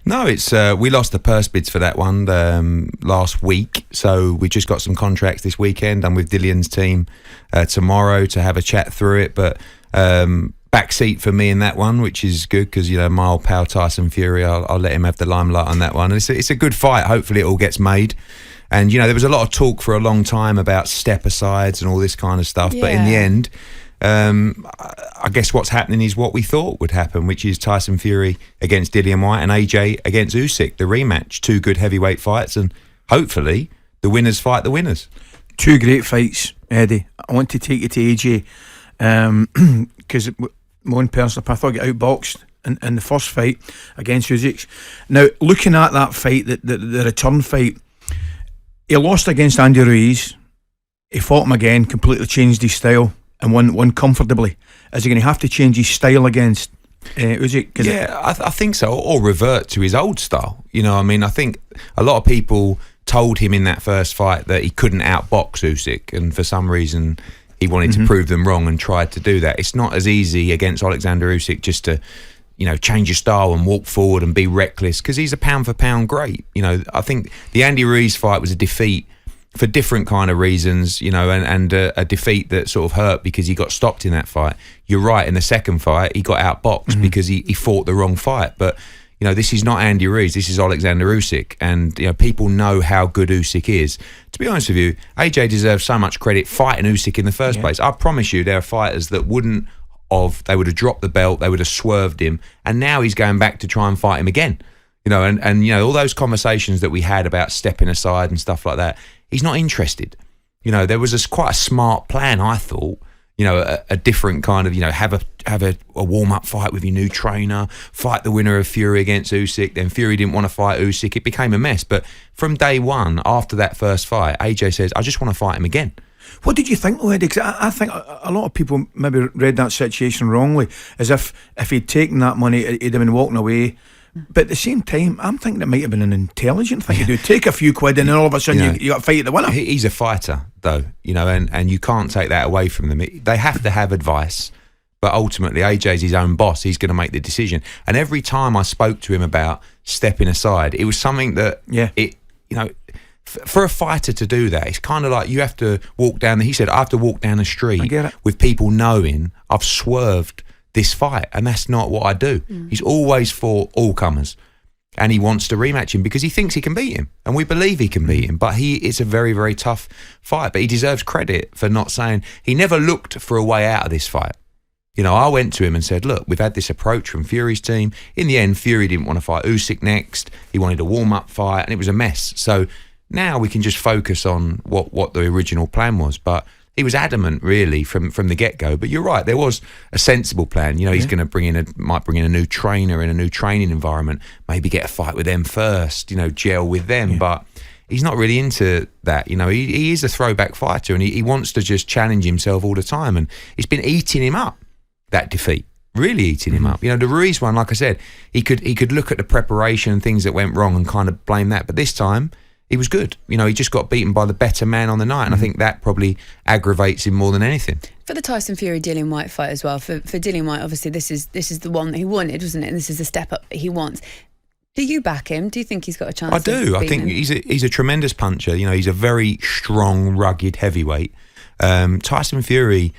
No, it's we lost the purse bids for that one last week, so we just got some contracts this weekend. I'm with Dillian's team tomorrow to have a chat through it, but back seat for me in that one, which is good because, my old pal Tyson Fury, I'll let him have the limelight on that one. And it's a good fight. Hopefully it all gets made. And, there was a lot of talk for a long time about step-asides and all this kind of stuff, but in the end, I guess what's happening is what we thought would happen, which is Tyson Fury against Dillian Whyte and AJ against Usyk, the rematch. 2 good heavyweight fights, and hopefully the winners fight the winners. 2 great fights, Eddie. I want to take you to AJ because my own personal path, I got outboxed in the first fight against Usyk. Now, looking at that fight, the return fight, he lost against Andy Ruiz. He fought him again, completely changed his style and won comfortably. Is he going to have to change his style against Usyk? Yeah, I think so, or revert to his old style. I think a lot of people told him in that first fight that he couldn't outbox Usyk, and for some reason he wanted to prove them wrong and tried to do that. It's not as easy against Alexander Usyk just to, change your style and walk forward and be reckless, because he's a pound-for-pound great. I think the Andy Ruiz fight was a defeat for different kind of reasons, and a defeat that sort of hurt because he got stopped in that fight. You're right, in the second fight, he got outboxed because he fought the wrong fight. But, this is not Andy Ruiz, this is Alexander Usyk. And, people know how good Usyk is. To be honest with you, AJ deserves so much credit fighting Usyk in the first place. I promise you, there are fighters that they would have dropped the belt, they would have swerved him, and now he's going back to try and fight him again. And all those conversations that we had about stepping aside and stuff like that, he's not interested. There was quite a smart plan, I thought. A different kind of, have a warm-up fight with your new trainer, fight the winner of Fury against Usyk. Then Fury didn't want to fight Usyk. It became a mess. But from day one, after that first fight, AJ says, I just want to fight him again. What did you think, though, Eddie? Because I think a lot of people maybe read that situation wrongly, as if he'd taken that money, he'd have been walking away. But at the same time, I'm thinking it might have been an intelligent thing to do. Take a few quid and then all of a sudden you got to fight the winner. He's a fighter, though, and you can't take that away from them. They have to have advice, but ultimately AJ's his own boss. He's going to make the decision. And every time I spoke to him about stepping aside, it was something that, for a fighter to do that, it's kind of like you have to walk down. He said, I have to walk down the street with people knowing I've swerved this fight, and that's not what I do. He's always fought all comers, and he wants to rematch him because he thinks he can beat him, and we believe he can beat him, but it's a very, very tough fight. But he deserves credit for not saying, he never looked for a way out of this fight. I went to him and said, look, we've had this approach from Fury's team. In the end, Fury didn't want to fight Usyk next. He wanted a warm-up fight, and it was a mess. So now we can just focus on what the original plan was. But he was adamant, really, from the get-go. But you're right, there was a sensible plan. He's going to might bring in a new trainer in a new training environment, maybe get a fight with them first, gel with them. Yeah. But he's not really into that. He is a throwback fighter, and he wants to just challenge himself all the time. And it's been eating him up, that defeat. Really eating him up. The Ruiz one, like I said, he could look at the preparation and things that went wrong and kind of blame that. But this time, he was good. He just got beaten by the better man on the night, and I think that probably aggravates him more than anything. For the Tyson Fury Dillian Whyte fight as well, for Dillian Whyte, obviously this is the one that he wanted, wasn't it? And this is the step up that he wants. Do you back him? Do you think he's got a chance? I do. I think he's a tremendous puncher. He's a very strong, rugged heavyweight. Tyson Fury,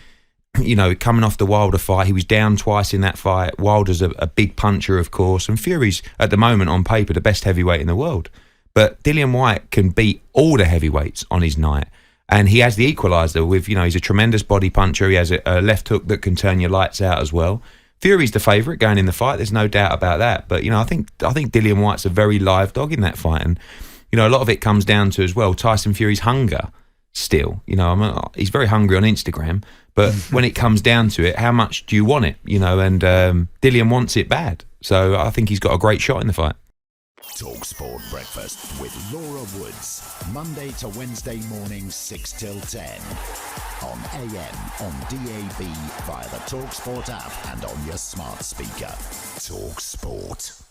coming off the Wilder fight, he was down twice in that fight. Wilder's a big puncher, of course, and Fury's at the moment on paper the best heavyweight in the world. But Dillian Whyte can beat all the heavyweights on his night. And he has the equaliser with, he's a tremendous body puncher. He has a left hook that can turn your lights out as well. Fury's the favourite going in the fight. There's no doubt about that. But, I think Dillian Whyte's a very live dog in that fight. And, a lot of it comes down to, as well, Tyson Fury's hunger still. He's very hungry on Instagram. But when it comes down to it, how much do you want it? And Dillian wants it bad. So I think he's got a great shot in the fight. talkSPORT Breakfast with Laura Woods, Monday to Wednesday mornings 6 till 10 on AM, on DAB, via the talkSPORT app and on your smart speaker. talkSPORT.